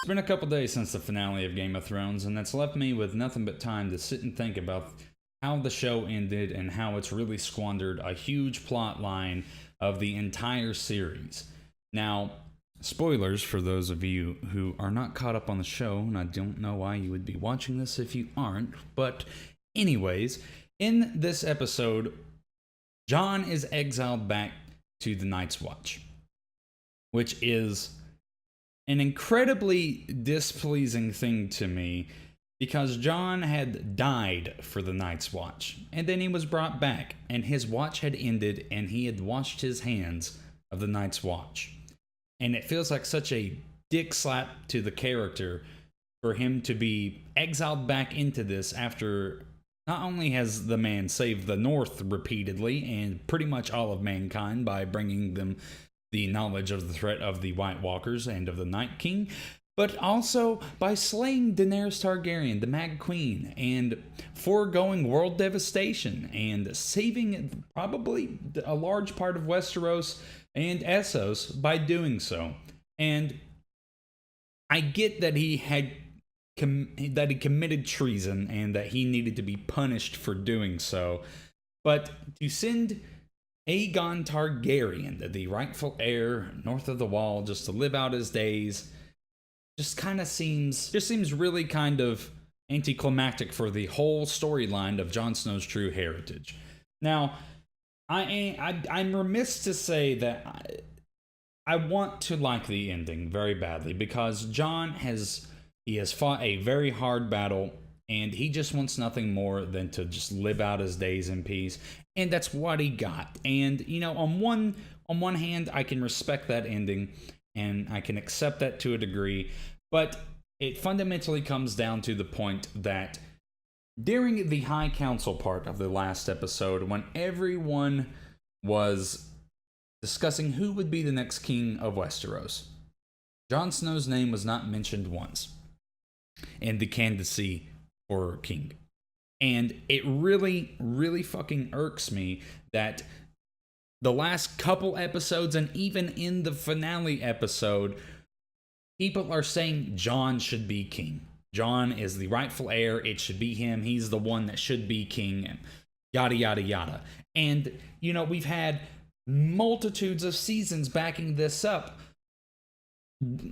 It's been a couple days since the finale of Game of Thrones, and that's left me with nothing but time to sit and think about how the show ended and how it's really squandered a huge plot line of the entire series. Now, spoilers for those of you who are not caught up on the show, and I don't know why you would be watching this if you aren't, but anyways, in this episode, Jon is exiled back to the Night's Watch, which is an incredibly displeasing thing to me because Jon had died for the Night's Watch, and then he was brought back, and his watch had ended, and he had washed his hands of the Night's Watch. And it feels like such a dick slap to the character for him to be exiled back into this after not only has the man saved the North repeatedly and pretty much all of mankind by bringing them the knowledge of the threat of the White Walkers and of the Night King, but also by slaying Daenerys Targaryen, the Mad Queen, and foregoing world devastation and saving probably a large part of Westeros and Essos by doing so. And I get that he committed treason and that he needed to be punished for doing so, but to send Aegon Targaryen, the rightful heir north of the Wall, just to live out his days, just seems really kind of anticlimactic for the whole storyline of Jon Snow's true heritage. Now, I'm remiss to say that I want to like the ending very badly because Jon has fought a very hard battle, and he just wants nothing more than to just live out his days in peace, and that's what he got. And you know, on one hand, I can respect that ending, and I can accept that to a degree, but it fundamentally comes down to the point that during the High Council part of the last episode, when everyone was discussing who would be the next king of Westeros, Jon Snow's name was not mentioned once in the candidacy for king. And it really, really fucking irks me that the last couple episodes and even in the finale episode, people are saying Jon should be king. Jon is the rightful heir. It should be him. He's the one that should be king. And yada, yada, yada. And, you know, we've had multitudes of seasons backing this up,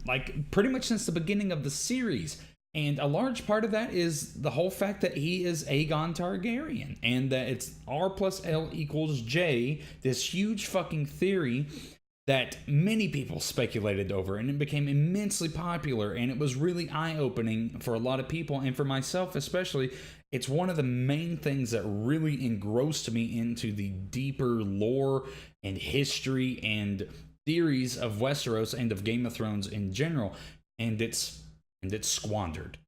like pretty much since the beginning of the series. And a large part of that is the whole fact that he is Aegon Targaryen and that it's R plus L equals J, this huge fucking theory that many people speculated over, and it became immensely popular, and it was really eye-opening for a lot of people, and for myself especially. It's one of the main things that really engrossed me into the deeper lore and history and theories of Westeros and of Game of Thrones in general, and it's squandered.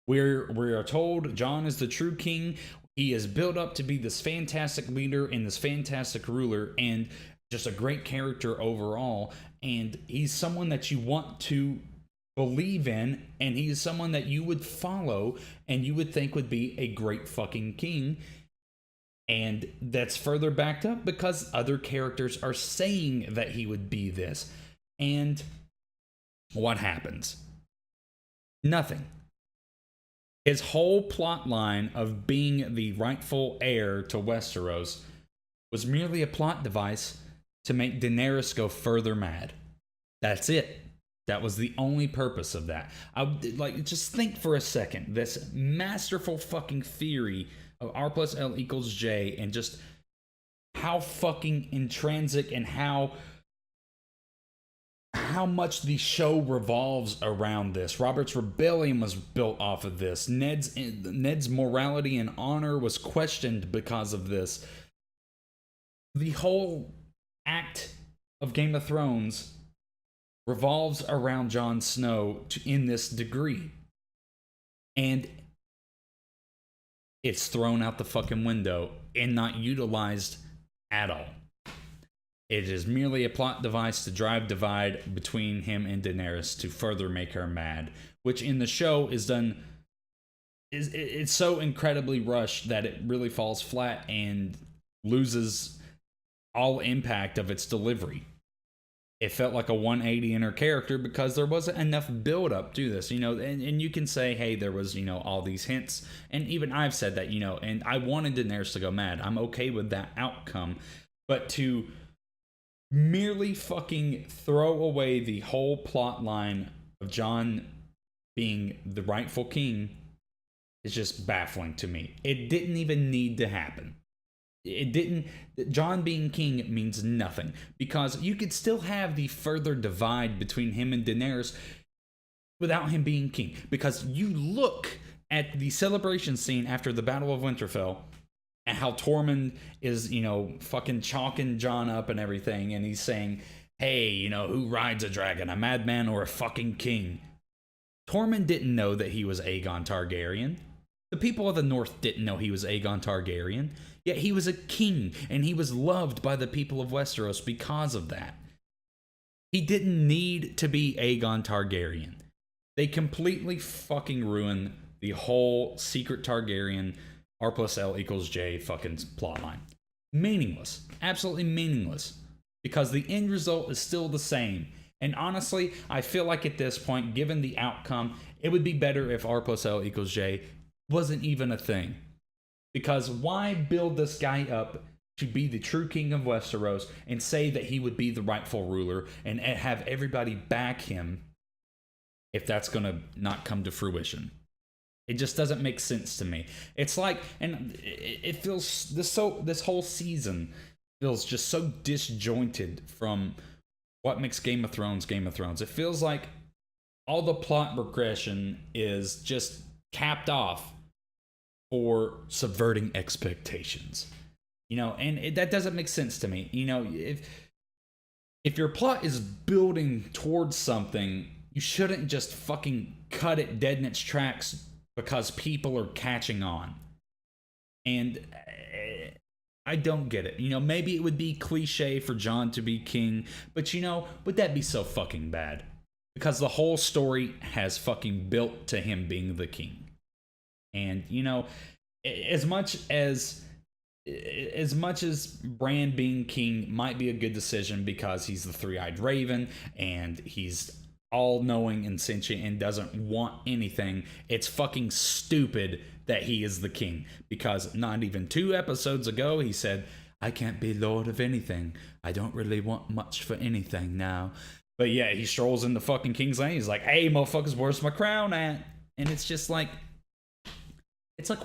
We are told Jon is the true king. He is built up to be this fantastic leader and this fantastic ruler and just a great character overall. And he's someone that you want to believe in, and he is someone that you would follow and you would think would be a great fucking king. And that's further backed up because other characters are saying that he would be this. And what happens? Nothing. His whole plot line of being the rightful heir to Westeros was merely a plot device to make Daenerys go further mad. That's it. That was the only purpose of that. Just think for a second. This masterful fucking theory of R plus L equals J, and just how fucking intrinsic and how much the show revolves around this. Robert's rebellion was built off of this. Ned's morality and honor was questioned because of this. The whole act of Game of Thrones revolves around Jon Snow in this degree. And it's thrown out the fucking window and not utilized at all. It is merely a plot device to drive divide between him and Daenerys to further make her mad, which in the show is done. It's so incredibly rushed that it really falls flat and loses all impact of its delivery. it felt like a 180 in her character because there wasn't enough build up to this, and you can say, hey, there was, all these hints. And even I've said that, and I wanted Daenerys to go mad. I'm okay with that outcome. But to merely fucking throw away the whole plot line of Jon being the rightful king is just baffling to me. It didn't even need to happen. It didn't. Jon being king means nothing because you could still have the further divide between him and Daenerys without him being king. Because you look at the celebration scene after the Battle of Winterfell and how Tormund is, fucking chalking Jon up and everything, and he's saying, hey, who rides a dragon, a madman or a fucking king? Tormund didn't know that he was Aegon Targaryen. The people of the North didn't know he was Aegon Targaryen. Yet he was a king, and he was loved by the people of Westeros because of that. He didn't need to be Aegon Targaryen. They completely fucking ruined the whole secret Targaryen R+L=J fucking plotline. Meaningless. Absolutely meaningless. Because the end result is still the same. And honestly, I feel like at this point, given the outcome, it would be better if R+L=J wasn't even a thing. Because why build this guy up to be the true king of Westeros and say that he would be the rightful ruler and have everybody back him if that's going to not come to fruition? It just doesn't make sense to me. It's like, and it feels, this whole season feels just so disjointed from what makes Game of Thrones Game of Thrones. It feels like all the plot progression is just capped off for subverting expectations, and that doesn't make sense to me. If your plot is building towards something, you shouldn't just fucking cut it dead in its tracks because people are catching on. And I don't get it. Maybe it would be cliche for Jon to be king, but would that be so fucking bad? Because the whole story has fucking built to him being the king. And, as much as Bran being king might be a good decision because he's the three-eyed raven and he's all-knowing and sentient and doesn't want anything, it's fucking stupid that he is the king. Because not even 2 episodes ago, he said, I can't be lord of anything. I don't really want much for anything now. But yeah, he strolls into fucking King's Landing. He's like, hey, motherfuckers, where's my crown at? And it's just like,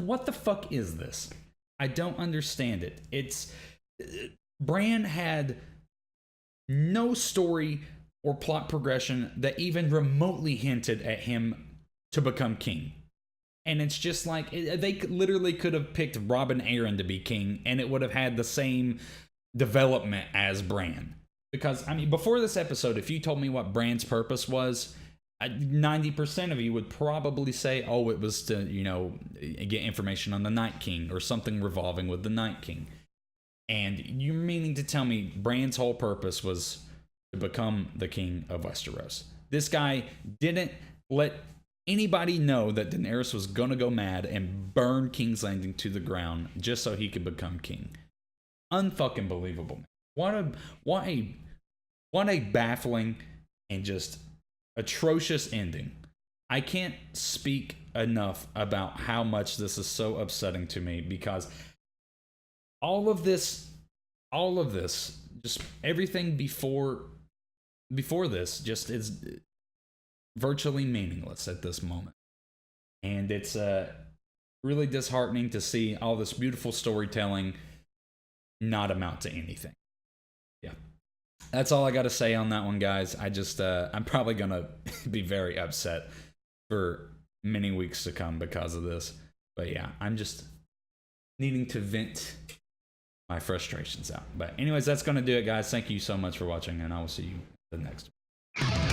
what the fuck is this? I don't understand it. Bran had no story or plot progression that even remotely hinted at him to become king. And it's just like, they literally could have picked Robin Arryn to be king, and it would have had the same development as Bran. Because, before this episode, if you told me what Bran's purpose was, 90% of you would probably say, oh, it was to, get information on the Night King or something revolving with the Night King. And you're meaning to tell me Bran's whole purpose was to become the king of Westeros. This guy didn't let anybody know that Daenerys was gonna go mad and burn King's Landing to the ground just so he could become king. Unfucking believable. What a baffling and just atrocious ending. I can't speak enough about how much this is so upsetting to me, because all of this, just everything before this just is virtually meaningless at this moment. And it's really disheartening to see all this beautiful storytelling not amount to anything. Yeah. That's all I got to say on that one, guys. I'm probably going to be very upset for many weeks to come because of this. But yeah, I'm just needing to vent my frustrations out. But anyways, that's going to do it, guys. Thank you so much for watching, and I will see you the next one.